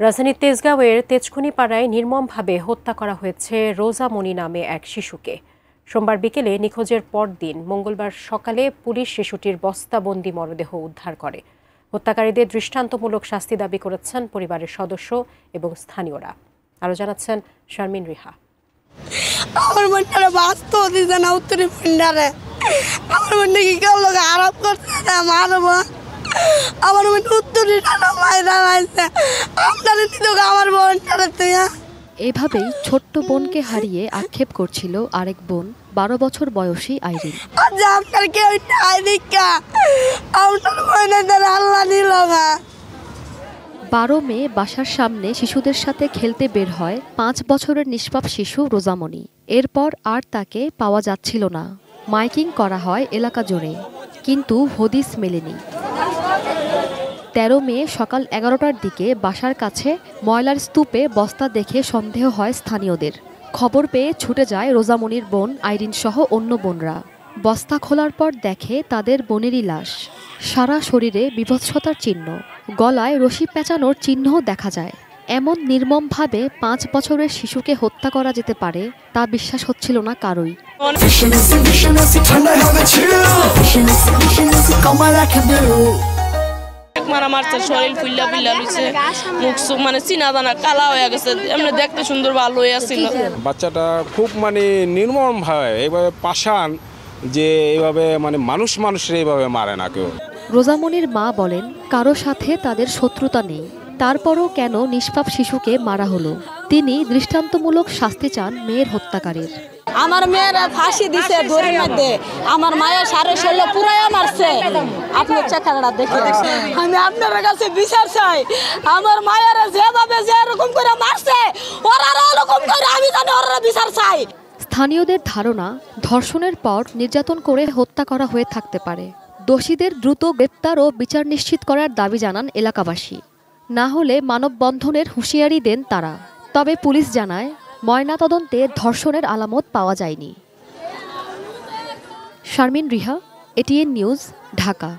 রাজধানীর তেজগাঁওয়ের তেজখুনিপাড়ায় নির্মমভাবে হত্যা করা হয়েছে রোজা মনি নামে এক শিশুকে। সোমবার বিকেলে নিখোঁজের পরদিন মঙ্গলবার সকালে পুলিশ শিশুটির বস্তাবন্দি মরদেহ উদ্ধার করে। হত্যাকারীদের দৃষ্টান্তমূলক শাস্তি দাবি করেছেন পরিবারের সদস্য এবং স্থানীয়রা। আরও জানাচ্ছেন শারমিন রিহা। আমার মনটা বাঁচতে দিছে না, উত্তরে ভণ্ডারে আমার মনে কি করলো, আরাপ করতে মারব। আমার মনে উত্তরে টানা মায়েরা আছে, আপনারা দিত আমার বোনটারে। তুই এভাবেই ছোট্ট বোনকে হারিয়ে আক্ষেপ করছিল আরেক বোন 12 বছর বয়সী আইরিন। আচ্ছা আপনার কেউ নাই দেখা, আপনার বোনের আল্লাহ নিল না। 12 মে বাসার সামনে শিশুদের সাথে খেলতে বের হয় 5 বছরের নিষ্পাপ শিশু রোজামণি। এরপর আর তাকে পাওয়া যাচ্ছিল না। মাইকিং করা হয় এলাকা জুড়ে, কিন্তু হদিস মেলেনি। 13 মে সকাল 11টার দিকে বাসার কাছে ময়লার স্তূপে বস্তা দেখে সন্দেহ হয় স্থানীয়দের। খবর পেয়ে ছুটে যায় রোজামণির বোন আইরিন সহ অন্য বোনরা। বস্তা খোলার পর দেখে তাদের বোনেরই লাশ। সারা শরীরে বীভৎসতার চিহ্ন, গলায় রশি পেঁচানোর চিহ্নও দেখা যায়। এমন নির্মমভাবে 5 বছরের শিশুকে হত্যা করা যেতে পারে তা বিশ্বাস হচ্ছিল না কারোই। মারা মারছে, শরীর ফুল্লা ফুল্লা লইছে, মুখ সুখ মানে চিনা দানা কালা হয়ে গেছে, এমনি দেখতে সুন্দর ভালো হয়ে আসছিল। বাচ্চাটা খুব মানে নির্মম ভাবে এইভাবে পাষাণ, যে এইভাবে মানে মানুষের এইভাবে মারে না কেউ। রোজামণির মা বলেন কারো সাথে তাদের শত্রুতা নেই, তারপরও কেন নিষ্পাপ শিশুকে মারা হলো। তিনি দৃষ্টান্তমূলক শাস্তি চান মেয়ের হত্যাকারীর। আমার মেয়ের ফাঁসি দিছে দড়ির মধ্যে, আমার মায়ের সারে শরীরে পুরাইয়া মারছে। আপনি চেহারাটা দেখে আমি আপনার কাছে বিচার চাই। আমার মায়ের যেভাবে যেরকম করে মারছে, ওরা এরকম করে আমি জানি ওরা বিচার চাই। স্থানীয়দের ধারণা, ধর্ষণের পর নির্যাতন করে হত্যা করা হয়ে থাকতে পারে। দোষীদের দ্রুত গ্রেপ্তার ও বিচার নিশ্চিত করার দাবি জানান এলাকাবাসী। না হলে মানববন্ধনের হুঁশিয়ারি দেন তারা। তবে পুলিশ জানায় ময়নাতদন্তে ধর্ষণের আলামত পাওয়া যায়নি। Sharmin Riha, ATN news, Dhaka.